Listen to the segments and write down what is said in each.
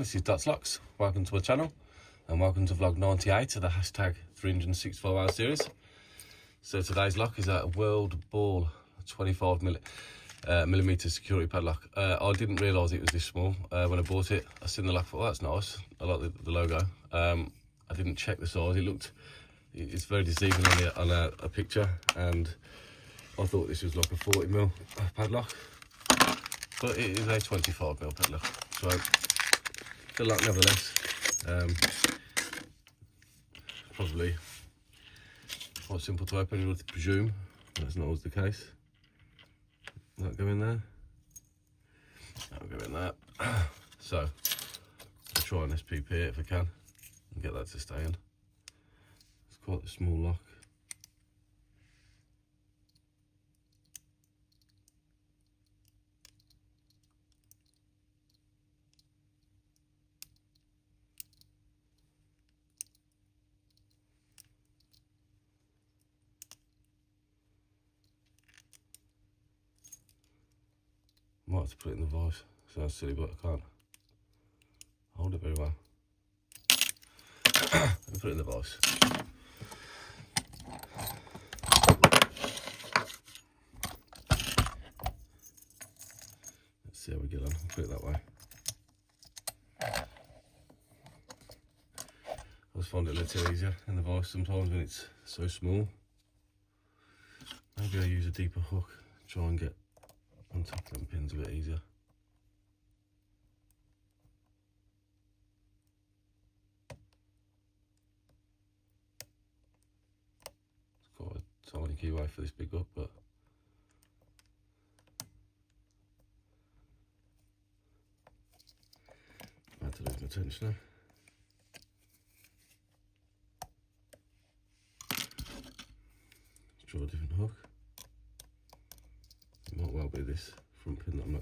this is PADLOCK. Welcome to my channel and welcome to vlog 98 of the hashtag 365 hour series. So today's lock is a World Ball 25 millimeter security padlock. I didn't realise it was this small when I bought it. I seen the lock, thought, oh, that's nice. I like the logo. I didn't check the size. It's very deceiving on a picture, and I thought this was like a 40mm padlock, but it is a 25mm padlock. So the lock nevertheless, probably quite simple to open, you would presume. That's not always the case. That go in there, that'll go in there. So I'll try on this PP if I can and get that to stay in. It's quite a small lock. Might have to put it in the vise. Sounds silly, but I can't hold it very well. Let me put it in the vise. Let's see how we get on. I'll put it that way. I just find it a little easier in the vise sometimes when it's so small. Maybe I'll use a deeper hook, try and get on top of them pins a bit easier. It's quite a tiny keyway for this big up, but I had to lose my tensioner. Let's try a different hook. It might well be this front pin that I'm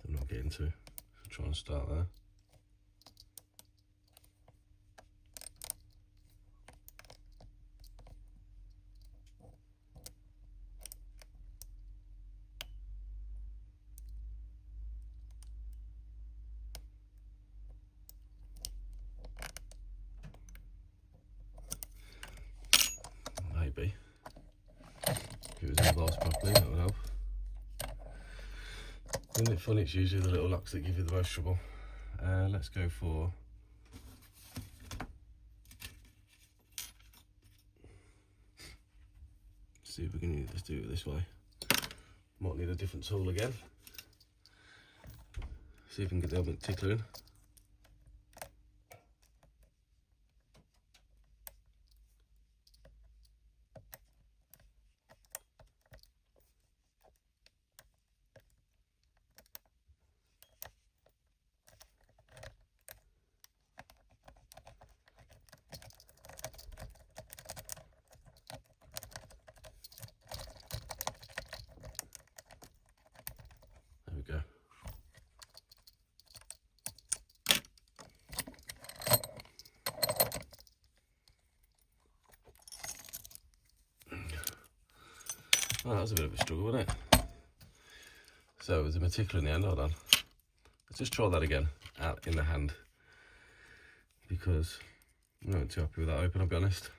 not getting to. I'll try and start there. Maybe. If it was in the vise properly, that would help. Isn't it funny? It's usually the little locks that give you the most trouble. Let's go for see if we can just do it this way. Might need a different tool again. See if we can get the element tickler in. There we go. Oh, that was a bit of a struggle, wasn't it? So it was a particular in the end. Hold on. Let's just try that again out in the hand, because I'm not too happy with that open, I'll be honest.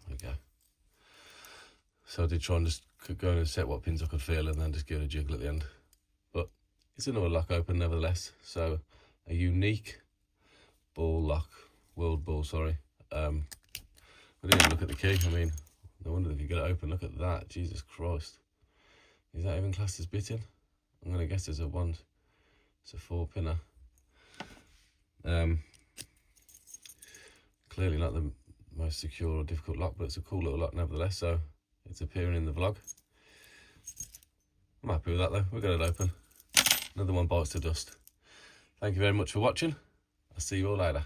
There we go. So I did try and just go and set what pins I could feel and then just give it a jiggle at the end. But it's another lock open nevertheless. So a unique ball lock, world ball, sorry. I didn't even look at the key. I mean, no wonder if you get it open. Look at that, Jesus Christ. Is that even classed as bitting? I'm gonna guess it's a 4-pinner. Clearly not the most secure or difficult lock, but it's a cool little lock nevertheless. So it's appearing in the vlog. I'm happy with that though. We got it open. Another one bites the dust. Thank you very much for watching. I'll see you all later.